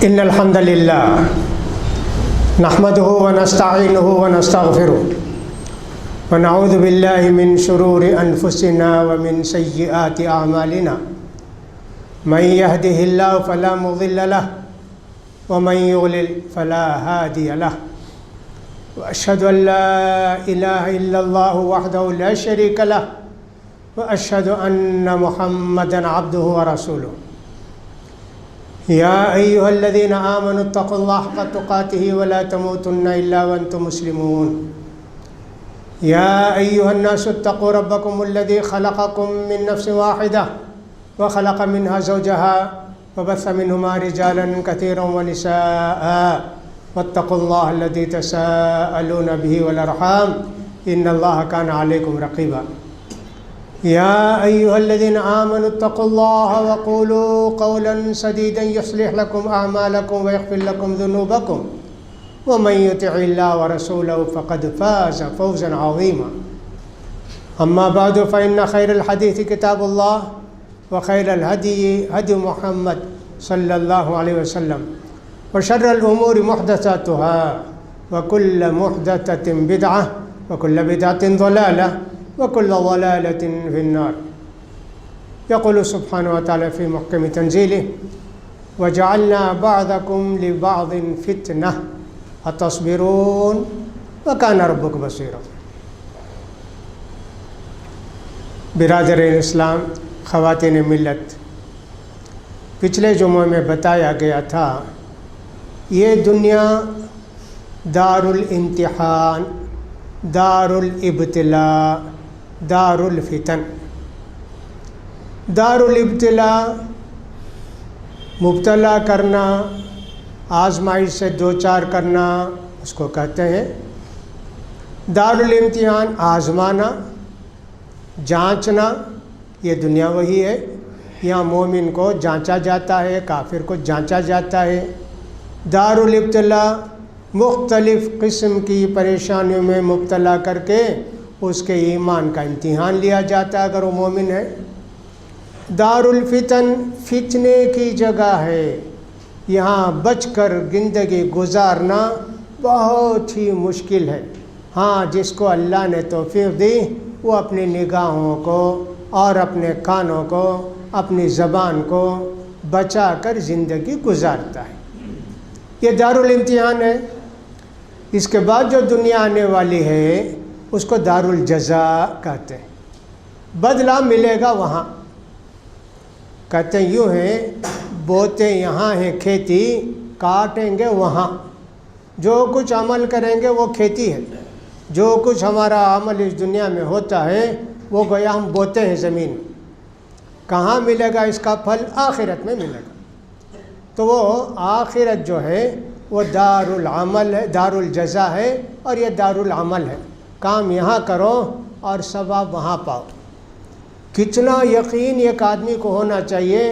ان الحمد للہ نحمده ونستعینه ونستغفره ونعوذ باللہ من شرور انفسنا ومن سیئات اعمالنا من يهده الله فلا مضل له ومن يضلل فلا هادي له واشهد ان لا اله الا الله وحده لا شريك له واشهد ان محمدا عبده ورسوله يا أيها الذين آمنوا اتقوا الله حق تقاته ولا تموتن إلا وأنتم مسلمون يا أيها الناس اتقوا ربكم الذي خلقكم من نفس واحدة وخلق منها زوجها وبث منهما رجالا كثيرا ونساء واتقوا الله الذي تساءلون به والأرحام إن الله كان عليكم رقيبا يا أيها الذين آمنوا اتقوا الله وقولوا قولا سديدا يصلح لكم أعمالكم ويغفر لكم ذنوبكم ومن يطع الله ورسوله فقد فاز فوزا عظيما أما بعد فإن خير الحديث كتاب الله وخير الهدي هدي محمد صلى الله عليه وسلم وشر الأمور محدثاتها وكل محدثة بدعة وكل بدعة ضلالة وكل ضلالة في النار يقول سبحانه وتعالى في محكم تنزيله وجعلنا بعضكم لبعض فتنة أتصبرون وكان ربك بصيرا. برادرین اسلام، خواتین ملت، پچھلے جمعے میں بتایا گیا تھا یہ دنیا دار الامتحان، دار الابتلاء، دار الفتن. دار الابتلاء مبتلا کرنا، آزمائش سے دوچار کرنا، اس کو کہتے ہیں. دار الامتحان آزمانا، جانچنا، یہ دنیا وہی ہے. یہاں مومن کو جانچا جاتا ہے، کافر کو جانچا جاتا ہے. دار الابتلاء مختلف قسم کی پریشانیوں میں مبتلا کر کے اس کے ایمان کا امتحان لیا جاتا ہے اگر وہ مومن ہے. دار الفتن فتنے کی جگہ ہے، یہاں بچ کر زندگی گزارنا بہت ہی مشکل ہے. ہاں، جس کو اللہ نے توفیق دی وہ اپنی نگاہوں کو اور اپنے کانوں کو، اپنی زبان کو بچا کر زندگی گزارتا ہے. یہ دار الامتحان ہے. اس کے بعد جو دنیا آنے والی ہے اس کو دار الجزاء کہتے ہیں. بدلہ ملے گا وہاں. کہتے ہیں یوں ہیں، بوتے یہاں ہیں کھیتی، کاٹیں گے وہاں. جو کچھ عمل کریں گے وہ کھیتی ہے. جو کچھ ہمارا عمل اس دنیا میں ہوتا ہے وہ گویا ہم بوتے ہیں زمین. کہاں ملے گا اس کا پھل؟ آخرت میں ملے گا. تو وہ آخرت جو ہے وہ دار العمل ہے، دار الجزا ہے، اور یہ دار العمل ہے. کام یہاں کرو اور ثواب وہاں پاؤ. کتنا یقین ایک آدمی کو ہونا چاہیے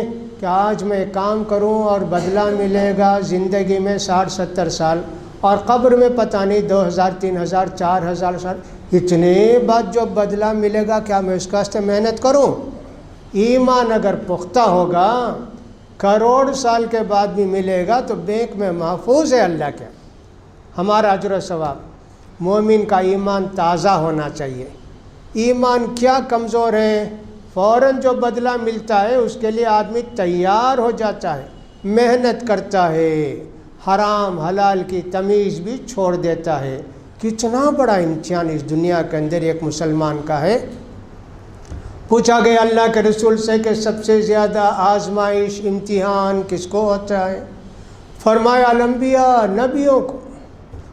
کہ آج میں کام کروں اور بدلہ ملے گا زندگی میں 60-70 سال، اور قبر میں پتہ نہیں 2000 3000 4000 سال. اتنے بعد جو بدلہ ملے گا کیا میں اس واسطے محنت کروں؟ ایمان اگر پختہ ہوگا کروڑ سال کے بعد بھی ملے گا تو بینک میں محفوظ ہے اللہ کے ہمارا اجر و ثواب. مومن کا ایمان تازہ ہونا چاہیے. ایمان کیا کمزور ہے، فوراً جو بدلہ ملتا ہے اس کے لیے آدمی تیار ہو جاتا ہے، محنت کرتا ہے، حرام حلال کی تمیز بھی چھوڑ دیتا ہے. کتنا بڑا امتحان اس دنیا کے اندر ایک مسلمان کا ہے. پوچھا گیا اللہ کے رسول سے کہ سب سے زیادہ آزمائش، امتحان کس کو ہوتا ہے؟ فرمایا الانبیاء، نبیوں کو.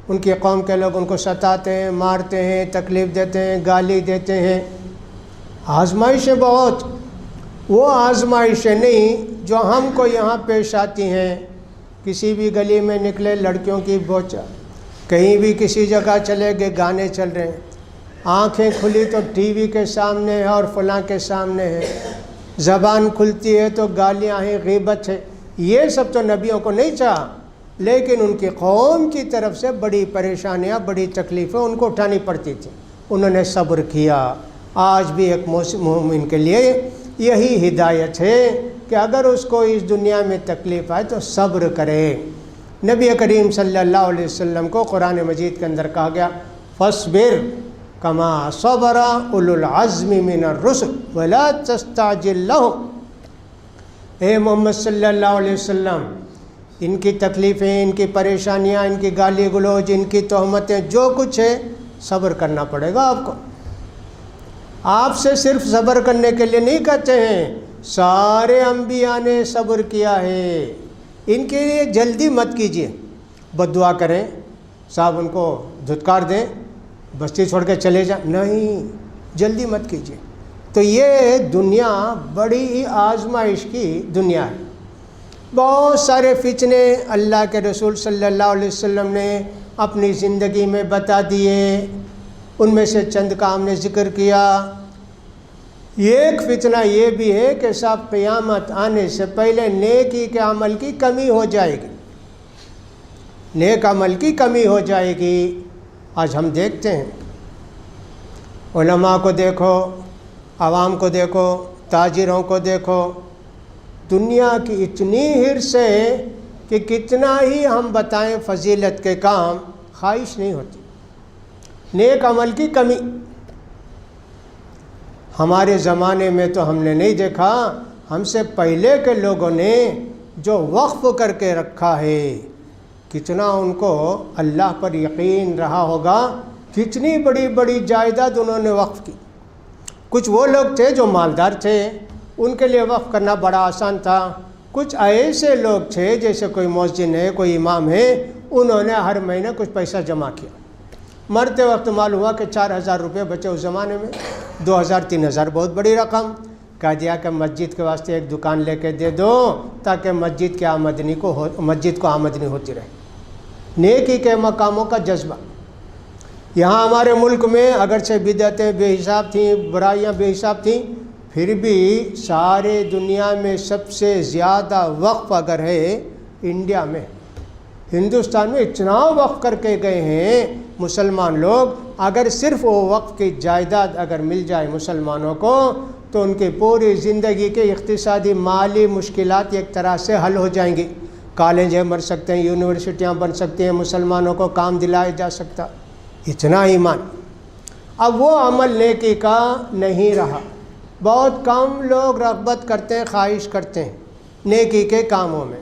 ان کی قوم کے لوگ ان کو ستاتے ہیں، مارتے ہیں، تکلیف دیتے ہیں، گالی دیتے ہیں. آزمائشیں بہت. وہ آزمائشیں نہیں جو ہم کو یہاں پیش آتی ہیں. کسی بھی گلی میں نکلے لڑکیوں کی بوچا، کہیں بھی کسی جگہ چلے گئے گانے چل رہے ہیں، آنکھیں کھلی تو ٹی وی کے سامنے ہے اور فلاں کے سامنے ہے، زبان کھلتی ہے تو گالیاں ہیں، غیبت ہے. یہ سب تو نبیوں کو نہیں چاہا، لیکن ان کی قوم کی طرف سے بڑی پریشانیاں، بڑی تکلیفیں ان کو اٹھانی پڑتی تھیں. انہوں نے صبر کیا. آج بھی ایک مومن کے لیے یہی ہدایت ہے کہ اگر اس کو اس دنیا میں تکلیف آئے تو صبر کرے۔ نبی کریم صلی اللہ علیہ وسلم کو قرآن مجید کے اندر کہا گیا فاصبر کما صبر اولو العزم من الرسل ولا تستعجل لهم۔ اے محمد صلی اللہ علیہ وسلم، ان کی تکلیفیں، ان کی پریشانیاں، ان کی گالی گلوچ، ان کی تہمتیں، جو کچھ ہے صبر کرنا پڑے گا آپ کو۔ آپ سے صرف صبر کرنے کے لیے نہیں کہتے ہیں، سارے انبیاء نے صبر کیا ہے۔ ان کے لیے جلدی مت کیجیے، بد دعا کریں، صاحب ان کو دھتکار دیں، بستی چھوڑ کے چلے جائیں، نہیں، جلدی مت کیجیے۔ تو یہ دنیا بڑی ہی آزمائش کی دنیا ہے۔ بہت سارے فتنے اللہ کے رسول صلی اللہ علیہ وسلم نے اپنی زندگی میں بتا دیے، ان میں سے چند کا ہم نے ذکر کیا۔ ایک فتنہ یہ بھی ہے کہ صاحب قیامت آنے سے پہلے نیکی کے عمل کی کمی ہو جائے گی، نیک عمل کی کمی ہو جائے گی۔ آج ہم دیکھتے ہیں، علماء کو دیکھو، عوام کو دیکھو، تاجروں کو دیکھو، دنیا کی اتنی حرص ہے کہ کتنا ہی ہم بتائیں فضیلت کے کام، خواہش نہیں ہوتی، نیک عمل کی کمی۔ ہمارے زمانے میں تو ہم نے نہیں دیکھا، ہم سے پہلے کے لوگوں نے جو وقف کر کے رکھا ہے، کتنا ان کو اللہ پر یقین رہا ہوگا، کتنی بڑی بڑی جائیداد انہوں نے وقف کی۔ کچھ وہ لوگ تھے جو مالدار تھے، ان کے لیے وقف کرنا بڑا آسان تھا۔ کچھ ایسے لوگ تھے جیسے کوئی مؤذن ہے، کوئی امام ہے، انہوں نے ہر مہینے کچھ پیسہ جمع کیا، مرتے وقت معلوم ہوا کہ 4000 روپے بچے اس زمانے میں، 2000 3000 بہت بڑی رقم۔ کہہ دیا کہ مسجد کے واسطے ایک دکان لے کے دے دو تاکہ مسجد کی آمدنی کو آمدنی ہوتی رہے۔ نیکی کے مقاموں کا جذبہ یہاں ہمارے ملک میں اگرچہ بدعتیں بے حساب تھیں، برائیاں بے حساب تھیں، پھر بھی سارے دنیا میں سب سے زیادہ وقف اگر ہے انڈیا میں، ہندوستان میں اتنا وقف کر کے گئے ہیں مسلمان لوگ۔ اگر صرف وہ وقف کی جائیداد اگر مل جائے مسلمانوں کو تو ان کی پوری زندگی کے اقتصادی مالی مشکلات ایک طرح سے حل ہو جائیں گی۔ کالجیں بن سکتے ہیں، یونیورسٹیاں بن سکتی ہیں، مسلمانوں کو کام دلایا جا سکتا، اتنا ایمان۔ اب وہ عمل نیکی کا نہیں رہا، بہت کم لوگ رغبت کرتے ہیں، خواہش کرتے ہیں نیکی کے کاموں میں،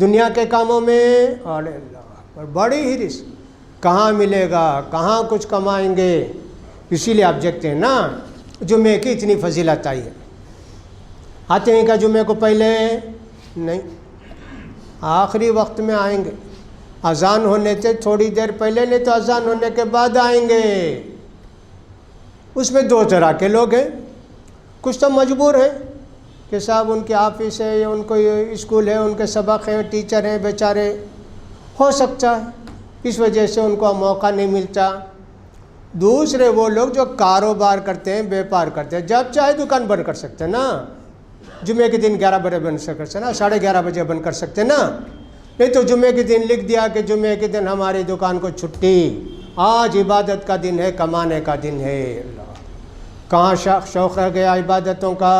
دنیا کے کاموں میں۔ اللہ بڑی حرص، کہاں ملے گا، کہاں کچھ کمائیں گے۔ اسی لیے آپ دیکھتے ہیں نا جمعے کی اتنی فضیلت آئی ہے، آتے ہیں کہ جمعے کو پہلے نہیں، آخری وقت میں آئیں گے، اذان ہونے سے تھوڑی دیر پہلے، نہیں تو اذان ہونے کے بعد آئیں گے۔ اس میں دو طرح کے لوگ ہیں، کچھ تو مجبور ہیں کہ صاحب ان کے آفس ہے یا ان کو اسکول ہے، ان کے سبق ہیں، ٹیچر ہیں بیچارے، ہو سکتا ہے اس وجہ سے ان کو موقع نہیں ملتا۔ دوسرے وہ لوگ جو کاروبار کرتے ہیں، بیپار کرتے ہیں، جب چاہے دکان بند کر سکتے ہیں نا، جمعے کے دن 11 بجے بند کر سکتے ہیں نا، 11:30 بجے بند کر سکتے ہیں نا، نہیں تو جمعے کے دن لکھ دیا کہ جمعے کے دن ہماری دکان کو چھٹی، آج عبادت کا دن ہے، کمانے کا دن ہے۔ اللہ، کہاں شوق رہ گیا عبادتوں کا،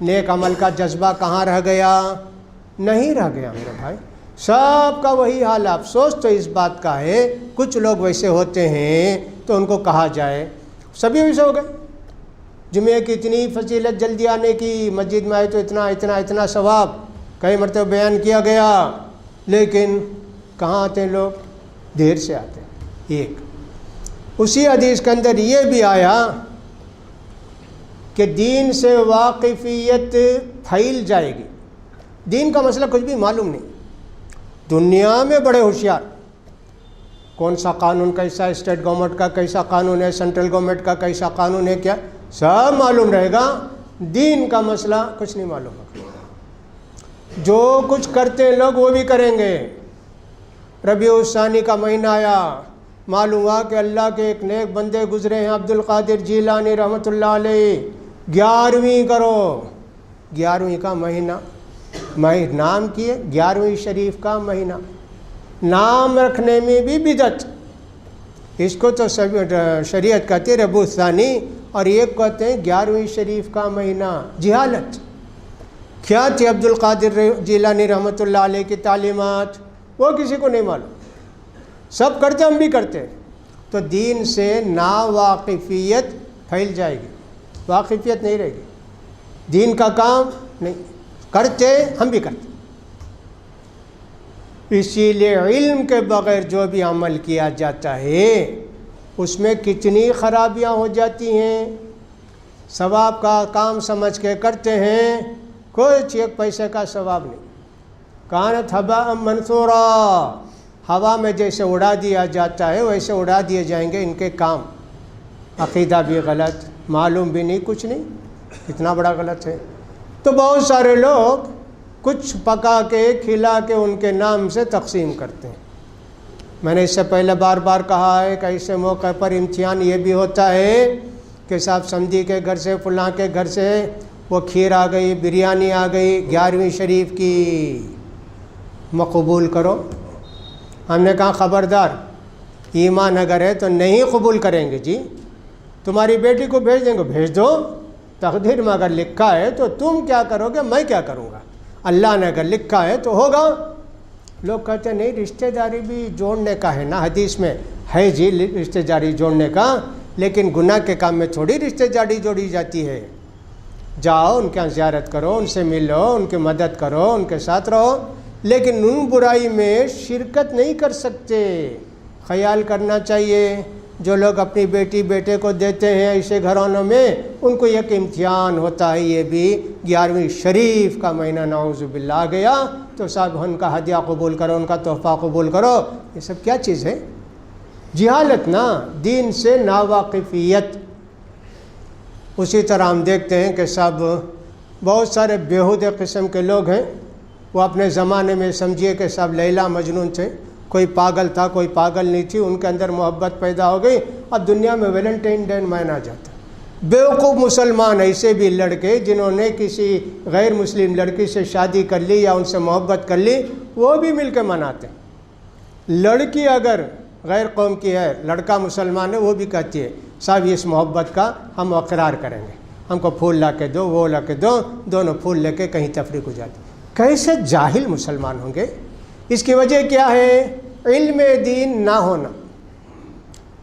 نیک عمل کا جذبہ کہاں رہ گیا؟ نہیں رہ گیا میرے بھائی، سب کا وہی حال۔ افسوس تو اس بات کا ہے کچھ لوگ ویسے ہوتے ہیں تو ان کو کہا جائے سبھی ویسے ہو گئے۔ جمعے کی اتنی فضیلت، جلدی آنے کی، مسجد میں آئے تو اتنا اتنا اتنا ثواب، کئی مرتبہ بیان کیا گیا، لیکن کہاں آتے ہیں لوگ؟ دیر سے آتے ہیں۔ ایک اسی حدیث کے اندر یہ بھی آیا کہ دین سے واقفیت پھیل جائے گی، دین کا مسئلہ کچھ بھی معلوم نہیں، دنیا میں بڑے ہوشیار، کون سا قانون کیسا، اسٹیٹ گورنمنٹ کا کیسا قانون ہے، سینٹرل گورنمنٹ کا کیسا قانون ہے، کیا سب معلوم رہے گا، دین کا مسئلہ کچھ نہیں معلوم ہوگا۔ جو کچھ کرتے ہیں لوگ وہ بھی کریں گے۔ ربیع الثانی کا مہینہ آیا، معلوم ہوا کہ اللہ کے ایک نیک بندے گزرے ہیں، عبد القادر جیلانی رحمۃ اللہ علیہ، 11ویں کرو، 11ویں کا مہینہ، نام کیے 11ویں شریف کا مہینہ، نام رکھنے میں بھی بدعت، اس کو تو شریعت کہتی ہے ربیع الثانی، اور ایک کہتے ہیں 11ویں شریف کا مہینہ، جہالت۔ کیا تھی عبد القادر جیلانی رحمۃ اللہ علیہ کی تعلیمات؟ وہ کسی کو نہیں معلوم، سب کرتے، ہم بھی کرتے. تو دین سے ناواقفیت پھیل جائے گی، واقفیت نہیں رہے گی، دین کا کام نہیں کرتے، ہم بھی کرتے. اسی لیے علم کے بغیر جو بھی عمل کیا جاتا ہے اس میں کتنی خرابیاں ہو جاتی ہیں. ثواب کا کام سمجھ کے کرتے ہیں، کوئی ایک پیسے کا ثواب نہیں. کانت ہباء منثورا، ہوا میں جیسے اڑا دیا جاتا ہے ویسے اڑا دیے جائیں گے ان کے کام. عقیدہ بھی غلط، معلوم بھی نہیں، کچھ نہیں، کتنا بڑا غلط ہے. تو بہت سارے لوگ کچھ پکا کے کھلا کے ان کے نام سے تقسیم کرتے ہیں. میں نے اس سے پہلے بار بار کہا ہے کہ ایسے موقع پر امتحان یہ بھی ہوتا ہے کہ صاحب سمدھی کے گھر سے، فلاں کے گھر سے وہ کھیر آ گئی، بریانی آ گئی 11ویں شریف کی، مقبول کرو. ہم نے کہا خبردار، ایمان اگر ہے تو نہیں قبول کریں گے جی. تمہاری بیٹی کو بھیج دیں گے، بھیج دو، تقدیر میں اگر لکھا ہے تو تم کیا کرو گے، میں کیا کروں گا. اللہ نے اگر لکھا ہے تو ہوگا. لوگ کہتے ہیں نہیں رشتہ داری بھی جوڑنے کا ہے نا، حدیث میں ہے جی رشتہ داری جوڑنے کا، لیکن گناہ کے کام میں تھوڑی رشتہ داری جوڑی جاتی ہے. جاؤ ان کے زیارت کرو، ان سے ملو، ان کی مدد کرو، ان کے ساتھ رہو، لیکن ان برائی میں شرکت نہیں کر سکتے. خیال کرنا چاہیے جو لوگ اپنی بیٹی بیٹے کو دیتے ہیں ایسے گھرانوں میں، ان کو ایک امتحان ہوتا ہے. یہ بھی 11ویں شریف کا مہینہ نعوذ باللہ آ گیا تو صاحب ان کا ہدیہ قبول کرو، ان کا تحفہ قبول کرو. یہ سب کیا چیز ہے؟ جہالت نا، دین سے ناواقفیت. اسی طرح ہم دیکھتے ہیں کہ سب بہت سارے بیہودے قسم کے لوگ ہیں. وہ اپنے زمانے میں سمجھیے کہ سب لیلا مجنون تھے، کوئی پاگل تھا، کوئی پاگل نہیں تھی، ان کے اندر محبت پیدا ہو گئی. اب دنیا میں ویلنٹائن ڈے منایا جاتا ہے. بیوقوف مسلمان ایسے بھی لڑکے جنہوں نے کسی غیر مسلم لڑکی سے شادی کر لی یا ان سے محبت کر لی، وہ بھی مل کے مناتے ہیں. لڑکی اگر غیر قوم کی ہے، لڑکا مسلمان ہے، وہ بھی کہتی ہے صاحب اس محبت کا ہم اقرار کریں گے، ہم کو پھول لا کے دو، وہ لا کے دو، دونوں پھول لے کے کہیں تفریق ہو جاتی. کیسے جاہل مسلمان ہوں گے؟ اس کی وجہ کیا ہے؟ علم دین نہ ہونا.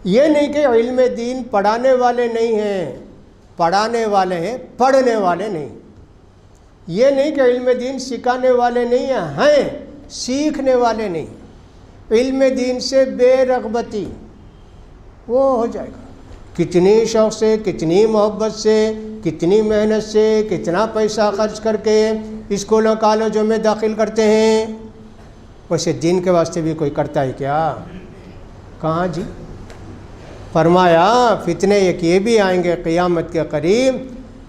یہ نہیں کہ علم دین پڑھانے والے نہیں ہیں، پڑھانے والے ہیں، پڑھنے والے نہیں. یہ نہیں کہ علم دین سکھانے والے نہیں ہیں سیکھنے والے نہیں. علم دین سے بے رغبتی وہ ہو جائے گا. کتنی شوق سے، کتنی محبت سے، کتنی محنت سے، کتنا پیسہ خرچ کر کے اسکولوں کالجوں میں داخل کرتے ہیں، ویسے دین کے واسطے بھی کوئی کرتا ہے کیا؟ کہاں جی؟ فرمایا فتنے ایک یہ بھی آئیں گے قیامت کے قریب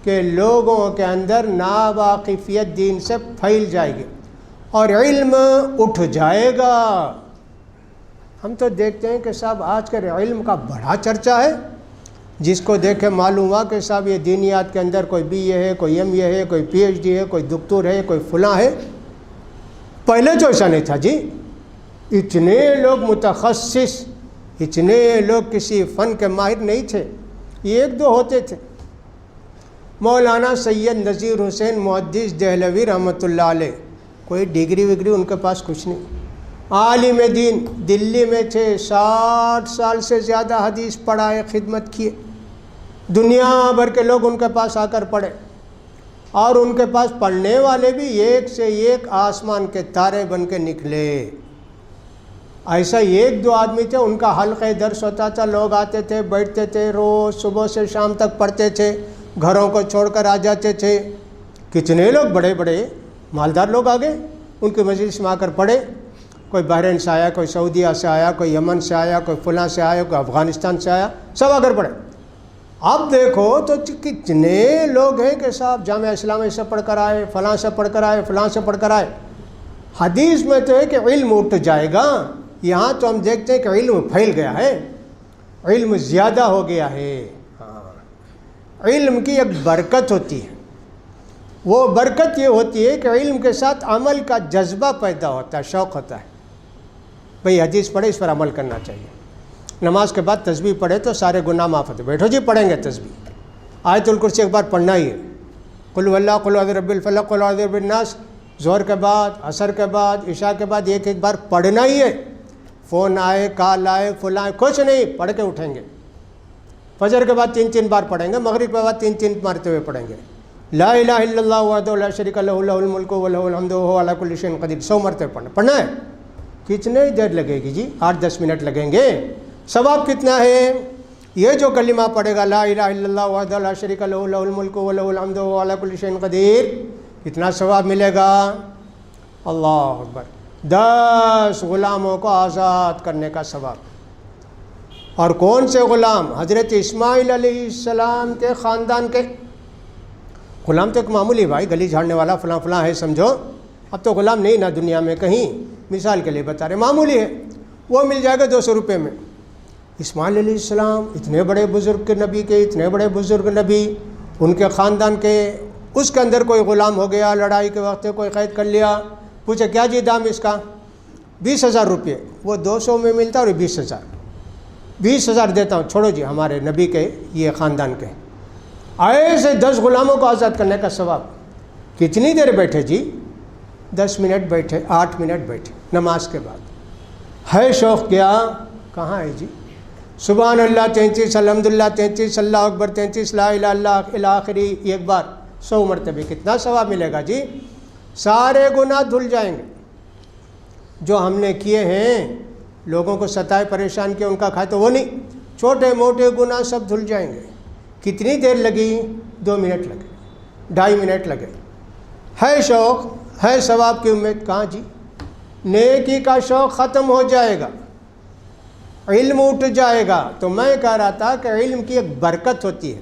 کہ لوگوں کے اندر ناواقفیت دین سے پھیل جائے گی اور علم اٹھ جائے گا. ہم تو دیکھتے ہیں کہ صاحب آج کل علم کا بڑا چرچا ہے. جس کو دیکھے معلوم ہوا کہ صاحب یہ دینیات کے اندر کوئی بی اے ہے، کوئی ایم اے ہے، کوئی پی ایچ ڈی ہے، کوئی دکتور ہے، کوئی فلاں ہے. پہلے تو ایسا نہیں تھا جی. اتنے لوگ متخصص، اتنے لوگ کسی فن کے ماہر نہیں تھے، ایک دو ہوتے تھے. مولانا سید نذیر حسین محدث دہلوی رحمۃ اللہ علیہ، کوئی ڈگری وگری ان کے پاس کچھ نہیں. عالم دین دلی میں تھے، 60 سال سے زیادہ حدیث پڑھائے، خدمت کیے. دنیا بھر کے لوگ ان کے پاس آ کر پڑھے، اور ان کے پاس پڑھنے والے بھی ایک سے ایک آسمان کے تارے بن کے نکلے. ایسا ایک دو آدمی تھے، ان کا حلقہ درس ہوتا تھا، لوگ آتے تھے، بیٹھتے تھے، روز صبح سے شام تک پڑھتے تھے، گھروں کو چھوڑ کر آ جاتے تھے. کتنے لوگ بڑے بڑے مالدار لوگ آ گئے ان کی مجلس میں آ کر پڑھے. کوئی بحرین سے آیا، کوئی سعودیہ سے آیا، کوئی یمن سے آیا، کوئی فلاں سے آیا، کوئی افغانستان سے آیا، سب آ کر پڑھے. اب دیکھو تو کتنے لوگ ہیں کہ صاحب جامعہ اسلامیہ سے پڑھ کر آئے، فلاں سے پڑھ کر آئے، فلاں سے پڑھ کر آئے. حدیث میں تو ہے کہ علم اٹھ جائے گا. یہاں تو ہم دیکھتے ہیں کہ علم پھیل گیا ہے، علم زیادہ ہو گیا ہے. علم کی ایک برکت ہوتی ہے، وہ برکت یہ ہوتی ہے کہ علم کے ساتھ عمل کا جذبہ پیدا ہوتا ہے، شوق ہوتا ہے. بھئی حدیث پڑھے، اس پر عمل کرنا چاہیے. نماز کے بعد تسبیح پڑھے تو سارے گناہ معاف ہوتے. بیٹھو جی پڑھیں گے تسبیح. آیت الکرسی ایک بار پڑھنا ہی ہے. قل هو اللہ، قل اعوذ برب الفلق، قل اعوذ برب الناس، ظہر کے بعد، عصر کے بعد، عشاء کے بعد ایک ایک بار پڑھنا ہی ہے. فون آئے، کال آئے، فلاں کچھ نہیں، پڑھ کے اٹھیں گے. فجر کے بعد 3 بار پڑھیں گے، مغرب کے بعد 3 مرتبے پڑھیں گے. لا الہ الا اللہ وحدہ لا شریک لہ لہ الملک و لہ الحمد وہو علی کل شیء قدیر. 100 مرتبے پڑھنا ہے. کتنے دیر لگے گی جی؟ 8-10 منٹ لگیں گے. ثواب کتنا ہے؟ یہ جو کلمہ پڑھے گا لا الہ الا اللہ وحدہ لا شریک لہ لہ الملک و لہ الحمد وہو علی کل شیء قدیر، کتنا ثواب ملے گا؟ اللہ اکبر. 10 غلاموں کو آزاد کرنے کا ثواب. اور کون سے غلام؟ حضرت اسماعیل علیہ السلام کے خاندان کے غلام. تو ایک معمولی بھائی گلی جھاڑنے والا فلاں فلاں ہے سمجھو. اب تو غلام نہیں نا دنیا میں کہیں، مثال کے لیے بتا رہے، معمولی ہے، وہ مل جائے گا 200 روپے میں. اسماعیل علیہ السلام اتنے بڑے بزرگ کے نبی کے، اتنے بڑے بزرگ نبی، ان کے خاندان کے، اس کے اندر کوئی غلام ہو گیا، لڑائی کے وقت کوئی قید کر لیا، پوچھے کیا جی دام اس کا؟ 20,000 روپے. وہ 200 میں ملتا اور 20,000. 20,000 دیتا ہوں، چھوڑو جی ہمارے نبی کے یہ خاندان کے. ایسے 10 غلاموں کو آزاد کرنے کا ثواب. کتنی دیر بیٹھے جی؟ 10 منٹ بیٹھے، 8 منٹ بیٹھے نماز کے بعد. ہے شوق کیا؟ کہاں ہے جی؟ سبحان اللہ 33، الحمدللہ 33، اللہ اکبر 33، لا الہ الا اللہ الآخری ایک بار 100 مرتبہ. کتنا ثواب ملے گا جی؟ سارے گناہ دھل جائیں گے جو ہم نے کیے ہیں. لوگوں کو ستائے، پریشان کیا، ان کا کھائے تو وہ نہیں، چھوٹے موٹے گناہ سب دھل جائیں گے. کتنی دیر لگی؟ 2 منٹ لگے، 2.5 منٹ لگے. ہے شوق، ہے ثواب کی امید، کہاں جی؟ نیکی کا شوق ختم ہو جائے گا، علم اٹھ جائے گا. تو میں کہہ رہا تھا کہ علم کی ایک برکت ہوتی ہے،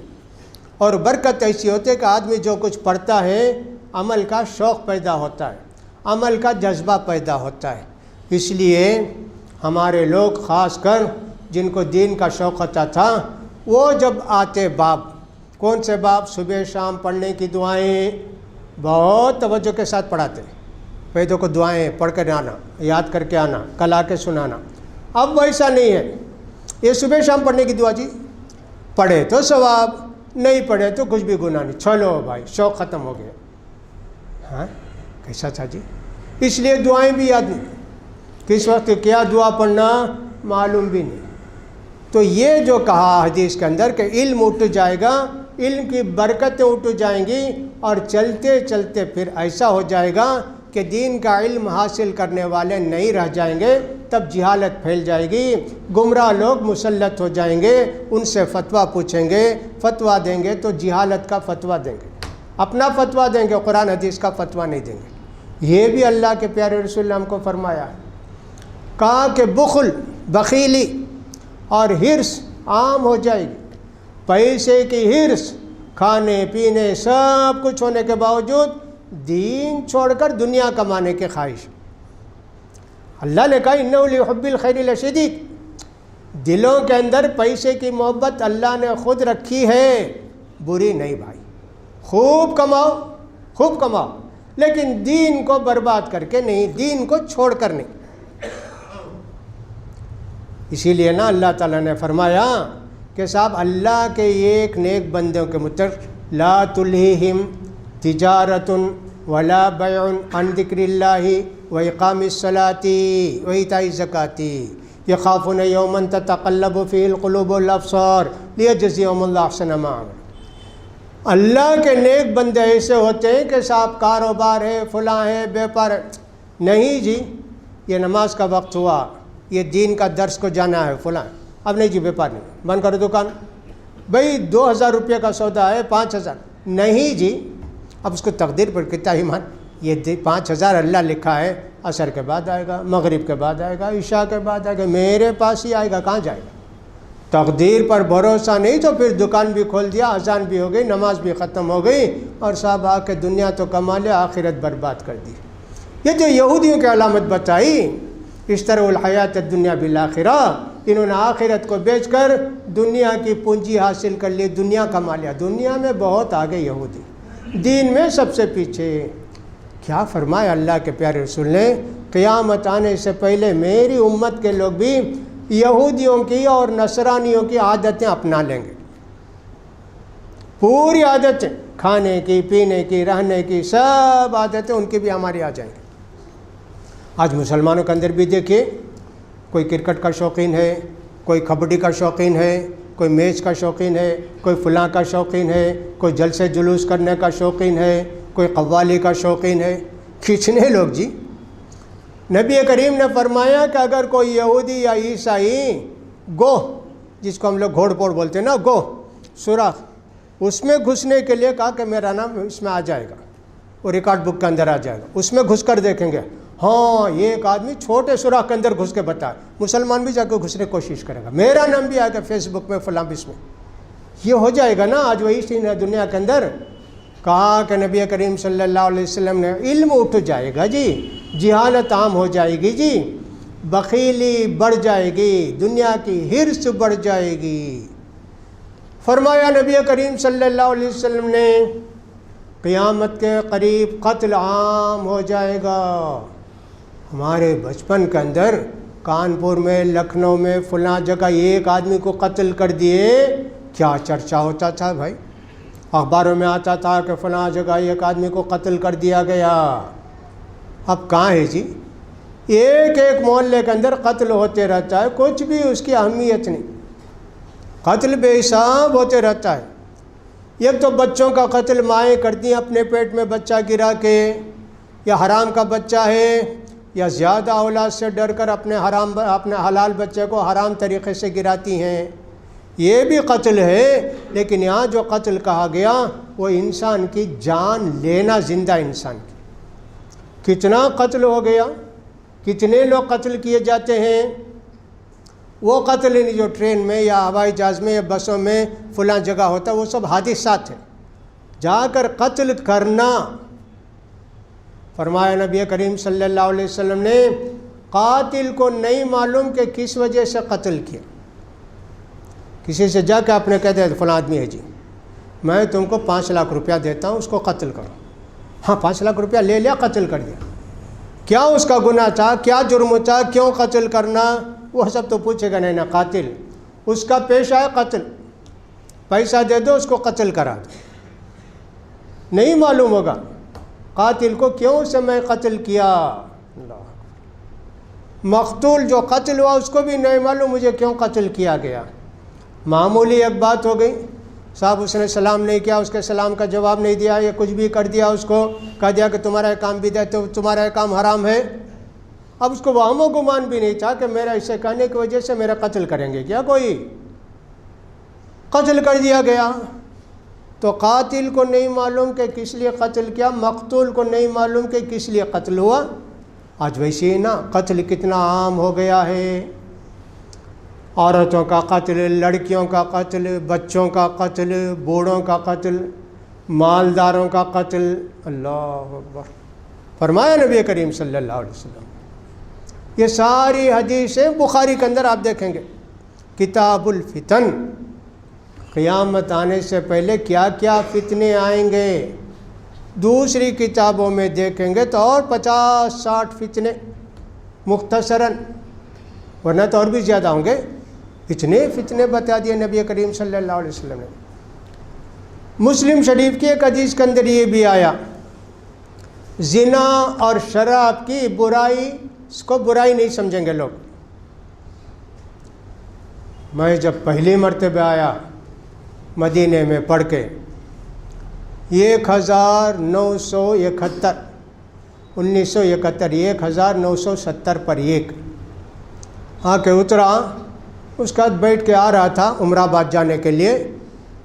اور برکت ایسی ہوتی ہے کہ آدمی جو کچھ پڑھتا ہے عمل کا شوق پیدا ہوتا ہے، عمل کا جذبہ پیدا ہوتا ہے. اس لیے ہمارے لوگ خاص کر جن کو دین کا شوق ہوتا تھا، وہ جب آتے باب، کون سے باب؟ صبح شام پڑھنے کی دعائیں بہت توجہ کے ساتھ پڑھاتے. پیدوں کو دعائیں پڑھ کر آنا، یاد کر کے آنا، کل آ کے سنانا. اب ویسا نہیں ہے. یہ صبح شام پڑھنے کی دعا جی، پڑھے تو ثواب، نہیں پڑھے تو کچھ بھی گناہ نہیں. چلو بھائی شوق ختم ہو گیا. ہاں کیسا تھا جی؟ اس لیے دعائیں بھی یاد نہیں، کس وقت کیا دعا پڑھنا معلوم بھی نہیں. تو یہ جو کہا حدیث کے اندر کہ علم اٹھ جائے گا، علم کی برکتیں اٹھ جائیں گی، اور چلتے چلتے پھر ایسا ہو جائے گا کہ دین کا علم حاصل کرنے والے نہیں رہ جائیں گے. تب جہالت پھیل جائے گی، گمراہ لوگ مسلط ہو جائیں گے، ان سے فتویٰ پوچھیں گے، فتویٰ دیں گے تو جہالت کا فتویٰ دیں گے، اپنا فتویٰ دیں گے، قرآن حدیث کا فتویٰ نہیں دیں گے. یہ بھی اللہ کے پیارے رسول اللہ ہم کو فرمایا ہے. کہا کہ بخل، بخیلی اور ہرس عام ہو جائے گی. پیسے کی ہرس، کھانے پینے سب کچھ ہونے کے باوجود دین چھوڑ کر دنیا کمانے کی خواہش. اللہ نے کہا انہ لحب الخیر لشدید. دلوں کے اندر پیسے کی محبت اللہ نے خود رکھی ہے، بری نہیں بھائی. خوب کماؤ، خوب کماؤ، لیکن دین کو برباد کر کے نہیں، دین کو چھوڑ کر نہیں. اسی لیے نا اللہ تعالیٰ نے فرمایا کہ صاحب اللہ کے ایک نیک بندوں کے متعلق لا تلہہم تجارت ولا بیع عن ذکر اللہ واقام الصلاۃ وایتاء الزکاۃ یخافون یوما تتقلب فیہ القلوب والابصار لیجزیہم اللہ احسن ما عملوا. اللہ کے نیک بندے ایسے ہوتے ہیں کہ صاحب کاروبار ہے، فلاں ہے، بیپار ہے، نہیں جی یہ نماز کا وقت ہوا، یہ دین کا درس کو جانا ہے فلاں، اب نہیں جی بیپار نہیں، بند کرو دکان. بھئی 2,000 روپے کا سودا ہے، 5,000، نہیں جی. اب اس کو تقدیر پر کتنا ایمان، یہ 5,000 اللہ لکھا ہے، عصر کے بعد آئے گا، مغرب کے بعد آئے گا، عشاء کے بعد آئے گا، میرے پاس ہی آئے گا، کہاں جائے گا؟ تقدیر پر بھروسہ نہیں تو پھر دکان بھی کھول دیا، اذان بھی ہو گئی، نماز بھی ختم ہو گئی، اور صاحب آ کے دنیا تو کما لے، آخرت برباد کر دی. یہ جو یہودیوں کی علامت بتائی، اشتروا الحیات الدنیا بالآخرہ، انہوں نے آخرت کو بیچ کر دنیا کی پونجی حاصل کر لی، دنیا کما لیا. دنیا میں بہت آگے یہودی، دین میں سب سے پیچھے. کیا فرمایا اللہ کے پیارے رسول نے؟ قیامت آنے سے پہلے میری امت کے لوگ بھی یہودیوں کی اور نصرانیوں کی عادتیں اپنا لیں گے، پوری عادتیں. کھانے کی، پینے کی، رہنے کی سب عادتیں ان کی بھی ہماری آ جائیں گی۔ آج مسلمانوں کے اندر بھی دیکھیے، کوئی کرکٹ کا شوقین ہے، کوئی کبڈی کا شوقین ہے، کوئی میچ کا شوقین ہے، کوئی فلاں کا شوقین ہے، کوئی جلسے جلوس کرنے کا شوقین ہے، کوئی قوالی کا شوقین ہے، کھینچنے لوگ جی۔ نبی کریم نے فرمایا کہ اگر کوئی یہودی یا عیسائی گوہ، جس کو ہم لوگ گھوڑ پوڑ بولتے ہیں نا، گوہ سوراخ، اس میں گھسنے کے لیے کہا کہ میرا نام اس میں آ جائے گا، وہ ریکارڈ بک کے اندر آ جائے گا، اس میں گھس کر دیکھیں گے، ہاں یہ ایک آدمی چھوٹے سوراخ کے اندر گھس کے بتائے، مسلمان بھی جا کے گھسنے کی کوشش کرے گا، میرا نام بھی آئے گا فیس بک میں، فلاں بس میں، یہ ہو جائے گا نا۔ آج وہی سین ہے دنیا کے اندر۔ کہا کہ نبی کریم صلی اللہ علیہ وسلم نے علم اٹھ جائے گا جی، جہالت عام ہو جائے گی جی، بخیلی بڑھ جائے گی، دنیا کی حرص بڑھ جائے گی۔ فرمایا نبی کریم صلی اللہ علیہ وسلم نے قیامت کے قریب قتل عام ہو جائے گا۔ ہمارے بچپن کے اندر کانپور میں، لکھنؤ میں، فلاں جگہ ایک آدمی کو قتل کر دیے، کیا چرچا ہوتا تھا بھائی، اخباروں میں آتا تھا کہ فلاں جگہ ایک آدمی کو قتل کر دیا گیا۔ اب کہاں ہے جی؟ ایک ایک محلے کے اندر قتل ہوتے رہتا ہے، کچھ بھی اس کی اہمیت نہیں، قتل بے حساب ہوتے رہتا ہے۔ ایک تو بچوں کا قتل مائیں کرتی ہیں اپنے پیٹ میں بچہ گرا کے، یا حرام کا بچہ ہے، یا زیادہ اولاد سے ڈر کر اپنے حلال بچے کو حرام طریقے سے گراتی ہیں، یہ بھی قتل ہے۔ لیکن یہاں جو قتل کہا گیا وہ انسان کی جان لینا، زندہ انسان کی۔ کتنا قتل ہو گیا، کتنے لوگ قتل کیے جاتے ہیں۔ وہ قتل نہیں جو ٹرین میں یا ہوائی جہاز میں یا بسوں میں فلاں جگہ ہوتا ہے، وہ سب حادثات ہیں۔ جا کر قتل کرنا، فرمایا نبی کریم صلی اللہ علیہ وسلم نے، قاتل کو نہیں معلوم کہ کس وجہ سے قتل کیا۔ کسی سے جا کے آپ نے کہہ دیا فلاں آدمی ہے جی، میں تم کو 5 لاکھ روپیہ دیتا ہوں، اس کو قتل کرو۔ ہاں 5 لاکھ روپیہ لے لیا، قتل کر دیا۔ کیا اس کا گناہ تھا، کیا جرم تھا، کیوں قتل کرنا، وہ سب تو پوچھے گا نہیں نا۔ قاتل اس کا پیشہ ہے قتل، پیسہ دے دو اس کو قتل کرا دو۔ نہیں معلوم ہوگا قاتل کو کیوں اسے میں قتل کیا۔ مقتول جو قتل ہوا اس کو بھی نہیں معلوم مجھے کیوں قتل کیا گیا۔ معمولی ایک بات ہو گئی، صاحب اس نے سلام نہیں کیا، اس کے سلام کا جواب نہیں دیا، یا کچھ بھی کر دیا، اس کو کہہ دیا کہ تمہارا کام بھی دے تو تمہارا کام حرام ہے۔ اب اس کو وہم و گمان بھی نہیں تھا کہ میرا اسے کہنے کی وجہ سے میرا قتل کریں گے کیا، کوئی قتل کر دیا گیا۔ تو قاتل کو نہیں معلوم کہ کس لیے قتل کیا، مقتول کو نہیں معلوم کہ کس لیے قتل ہوا۔ آج ویسے ہی نا قتل کتنا عام ہو گیا ہے، عورتوں کا قتل، لڑکیوں کا قتل، بچوں کا قتل، بوڑھوں کا قتل، مالداروں کا قتل۔ اللہ اکبر۔ فرمایا نبی کریم صلی اللہ علیہ وسلم، یہ ساری حدیثیں بخاری کے اندر آپ دیکھیں گے، کتاب الفتن، قیامت آنے سے پہلے کیا کیا فتنے آئیں گے۔ دوسری کتابوں میں دیکھیں گے تو اور 50-60 فتنے مختصراً، ورنہ تو اور بھی زیادہ ہوں گے۔ اتنے فتنے بتا دیے نبی کریم صلی اللہ علیہ وسلم نے۔ مسلم شریف کی ایک حدیث کے اندر یہ بھی آیا، زنا اور شراب کی برائی، اس کو برائی نہیں سمجھیں گے لوگ۔ میں جب پہلی مرتبہ آیا مدینے میں پڑھ کے 1971 1970 پر ایک آ کے اترا، اس کے بعد بیٹھ کے آ رہا تھا عمرہ آباد جانے کے لیے،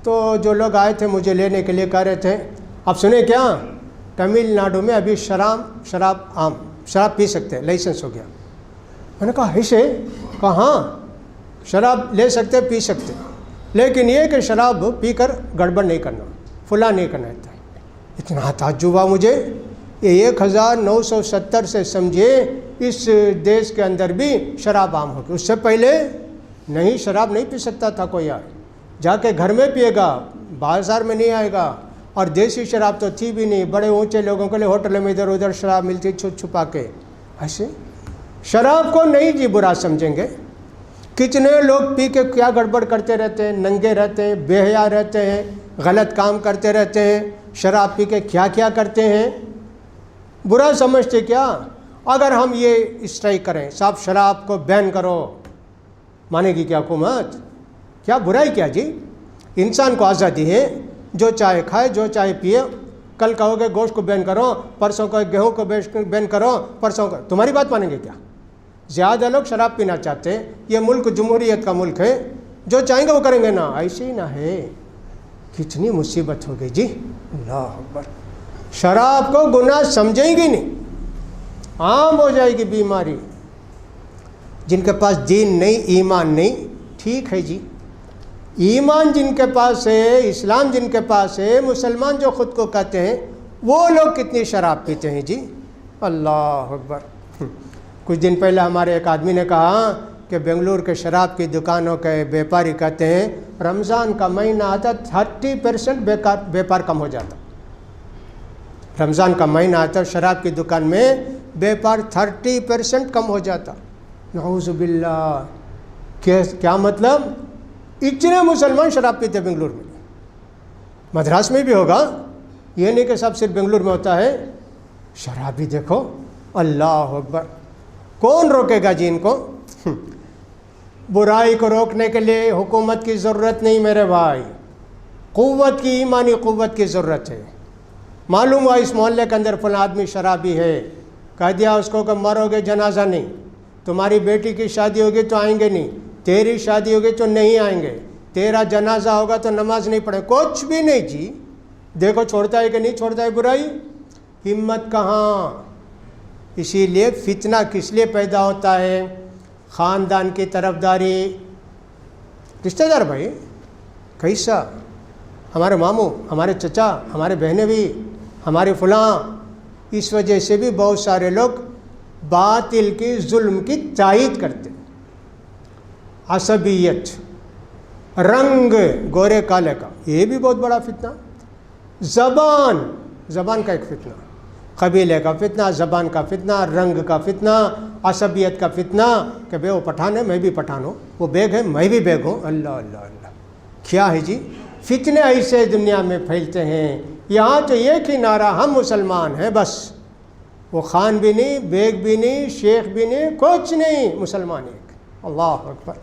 تو جو لوگ آئے تھے مجھے لینے کے لیے کہہ رہے تھے آپ سنیں کیا، تمل ناڈو میں ابھی شراب عام، شراب پی سکتے ہیں، لائسنس ہو گیا۔ میں نے کہا ایسے؟ کہاں شراب لے سکتے پی سکتے، لیکن یہ کہ شراب پی کر گڑبڑ نہیں کرنا، فلاں نہیں کرنا ہے۔ اتنا تعجب ہوا مجھے، یہ 1970 سے سمجھے اس دیش کے اندر بھی شراب عام ہو گئی۔ اس سے پہلے نہیں، شراب نہیں پی سکتا تھا کوئی، جا کے گھر میں پیے گا، بازار میں نہیں آئے گا۔ اور دیسی شراب تو تھی بھی نہیں، بڑے اونچے لوگوں کے لیے ہوٹل میں ادھر ادھر شراب ملتی چھپ چھپا کے۔ ایسے شراب کو نہیں جی برا سمجھیں گے، کتنے لوگ پی کے کیا گڑبڑ کرتے رہتے ہیں، ننگے رہتے ہیں، بے حیا رہتے ہیں، غلط کام کرتے رہتے ہیں، شراب پی کے کیا کیا کرتے ہیں، برا سمجھتے کیا؟ اگر ہم یہ اسٹرائک کریں، صاحب شراب کو بین کرو، مانے گی کیا حکومت؟ کیا برائی کیا جی؟ انسان کو آزادی ہے، جو چاہے کھائے، جو چاہے پیے. کل کہو گے گوشت کو بین کرو، پرسوں کو گیہوں کو بین کرو، پرسوں کو تمہاری بات مانیں گے کیا؟ زیادہ لوگ شراب پینا چاہتے ہیں. یہ ملک جمہوریت کا ملک ہے، جو چاہیں گے وہ کریں گے نا. ایسے ہی نہ ہے. کتنی مصیبت ہو گئی جی. اللہ اکبر. شراب کو گناہ سمجھیں گی نہیں، عام ہو جائے گی بیماری. جن کے پاس دین نہیں، ایمان نہیں، ٹھیک ہے جی. ایمان جن کے پاس ہے، اسلام جن کے پاس ہے، مسلمان جو خود کو کہتے ہیں، وہ لوگ کتنی شراب پیتے ہیں جی. اللہ اکبر. کچھ دن پہلے ہمارے ایک آدمی نے کہا کہ بنگلور کے شراب کی دکانوں کے بیپاری کہتے ہیں رمضان کا مہینہ آتا 30% بیپار کم ہو جاتا. رمضان کا مہینہ آتا شراب کی دکان میں بیپار 30% کم ہو جاتا. نعوذ باللہ. کیا مطلب؟ اتنے مسلمان شراب پیتے بنگلور میں. مدراس میں بھی ہوگا، یہ نہیں کہ سب صرف بنگلور میں ہوتا ہے. شراب بھی دیکھو. اللہ اکبر. کون روکے گا جی ان کو؟ برائی کو روکنے کے لیے حکومت کی ضرورت نہیں میرے بھائی، قوت کی، ایمانی قوت کی ضرورت ہے. معلوم ہوا اس محلے کے اندر فلاں آدمی شرابی ہے، کہہ دیا اس کو کہ مرو گے جنازہ نہیں، تمہاری بیٹی کی شادی ہوگی تو آئیں گے نہیں، تیری شادی ہوگی تو نہیں آئیں گے، تیرا جنازہ ہوگا تو نماز نہیں پڑھیں. کچھ بھی نہیں جی. دیکھو چھوڑتا ہے کہ نہیں چھوڑتا ہے برائی. ہمت کہاں. اسی لیے فتنہ کس لیے پیدا ہوتا ہے؟ خاندان کی طرفداری. رشتہ دار بھائی کیسا، ہمارے ماموں، ہمارے چچا، ہمارے بہنیں بھی، ہمارے فلاں. اس وجہ سے بھی بہت سارے لوگ باطل کی، ظلم کی تائید کرتے. عصبیت، رنگ گورے کالے کا، یہ بھی بہت بڑا فتنہ. زبان کا ایک فتنہ، قبیلے کا فتنہ، زبان کا فتنہ، رنگ کا فتنہ، عصبیت کا فتنہ کہ بے وہ پٹھان ہے میں بھی پٹھان ہوں، وہ بیگ ہے میں بھی بیگ ہوں. اللہ اللہ اللہ. کیا ہے جی؟ فتنے ایسے دنیا میں پھیلتے ہیں. یہاں تو ایک ہی نعرہ ہم مسلمان ہیں بس. وہ خان بھی نہیں، بیگ بھی نہیں، شیخ بھی نہیں، کچھ نہیں، مسلمان ایک. اللہ اکبر.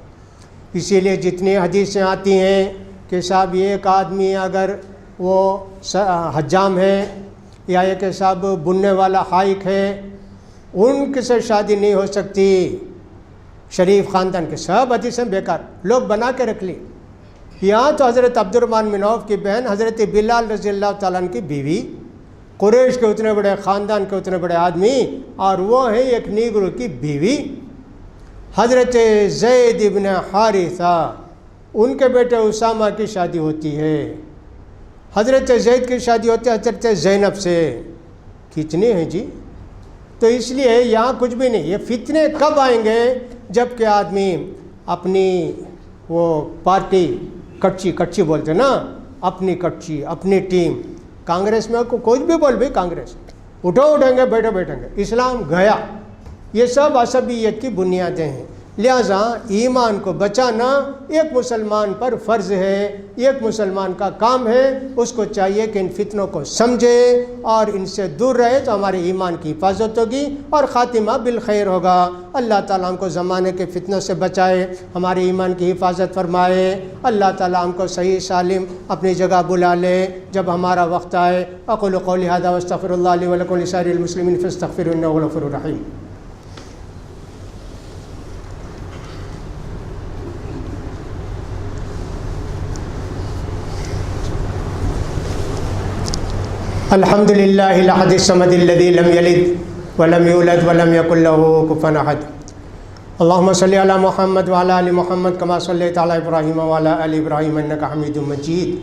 اسی لیے جتنی حدیثیں آتی ہیں کہ صاحب ایک آدمی اگر وہ حجام ہے یا ایک صاحب بننے والا حائک ہے، ان سے شادی نہیں ہو سکتی. شریف خاندان کے سب حدیثیں بیکار لوگ بنا کے رکھ لی. یہاں تو حضرت عبد الرحمن بن عوف کی بہن حضرت بلال رضی اللہ تعالیٰ عنہ کی بیوی، قریش کے اتنے بڑے خاندان کے اتنے بڑے آدمی، اور وہ ہیں ایک نیگرو کی بیوی. حضرت زید ابن حارثہ، ان کے بیٹے اسامہ کی شادی ہوتی ہے. حضرت زید کی شادی ہوتی ہے حضرت زینب سے. کتنے ہیں جی. تو اس لیے یہاں کچھ بھی نہیں. یہ فتنے کب آئیں گے؟ جب کہ آدمی اپنی وہ پارٹی، کچی بولتے نا، اپنی کچی، اپنی ٹیم. کانگریس میں کچھ بھی بول بھی کانگریس اٹھیں گے، بیٹھیں گے، اسلام گیا. یہ سب عصبیت کی بنیادیں ہیں. لہٰذا ایمان کو بچانا ایک مسلمان پر فرض ہے، ایک مسلمان کا کام ہے. اس کو چاہیے کہ ان فتنوں کو سمجھے اور ان سے دور رہے تو ہمارے ایمان کی حفاظت ہوگی اور خاتمہ بالخیر ہوگا. اللہ تعالیٰ ہم کو زمانے کے فتنوں سے بچائے، ہمارے ایمان کی حفاظت فرمائے. اللہ تعالیٰ ہم کو صحیح سالم اپنی جگہ بلا لے جب ہمارا وقت آئے. اقول قولی ھذا واستغفر اللہ لی ولکم ولسائر المسلمین فاستغفروہ انہ هو الغفور الرحیم. الحمد للہ الاحد الصمد الذی لم یلد ولم یولد ولم یکن لہ کفوا احد. اللہم صلی علی محمد وعلی آل محمد کما صلیت علی ابراہیم وعلی آل ابراہیم انک حمید مجید.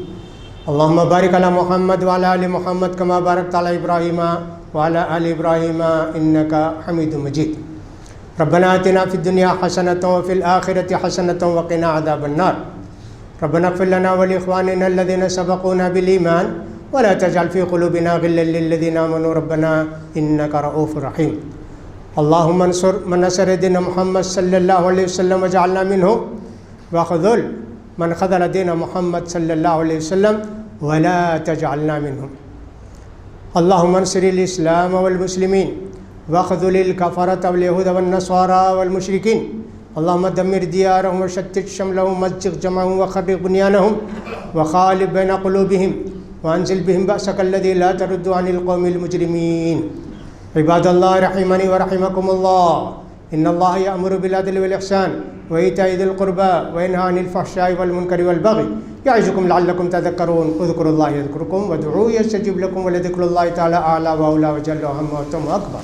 اللہم بارک علی محمد وعلی آل محمد کما بارکت علی ابراہیم وعلی آل ابراہیم انک حمید مجید. ربنا آتنا فی الدنیا حسنۃ وفی الآخرۃ حسنۃ وقنا عذاب النار. ربنا اغفر لنا ولاخواننا الذین سبقونا بالایمان ولا تجعل في قلوبنا غلا للذين آمنوا ربنا إنك رؤوف رحيم. اللهم انصر من نصر دين محمد صلى الله عليه وسلم واجعلنا منهم، واخذل من خذل دين محمد صلى الله عليه وسلم ولا تجعلنا منهم. اللهم انصر الإسلام والمسلمين واخذل الكفرة واليهود والنصارى والمشركين. اللهم دمر ديارهم وشتت شملهم ومزق جمعهم وخرب بنيانهم وخالف بين قلوبهم وانزل بهم بأسك الذي لا ترد عن القوم المجرمين. عباد الله رحمني ورحمكم الله، إن الله يأمر بالعدل والإحسان وإيتاء ذي القربى وينهى عن الفحشاء والمنكر والبغي يعظكم لعلكم تذكرون. اذكروا الله يذكركم وادعوه يستجب لكم ولذكر الله تعالى أعلى وأولى وجل وعم وأتم وأكبر.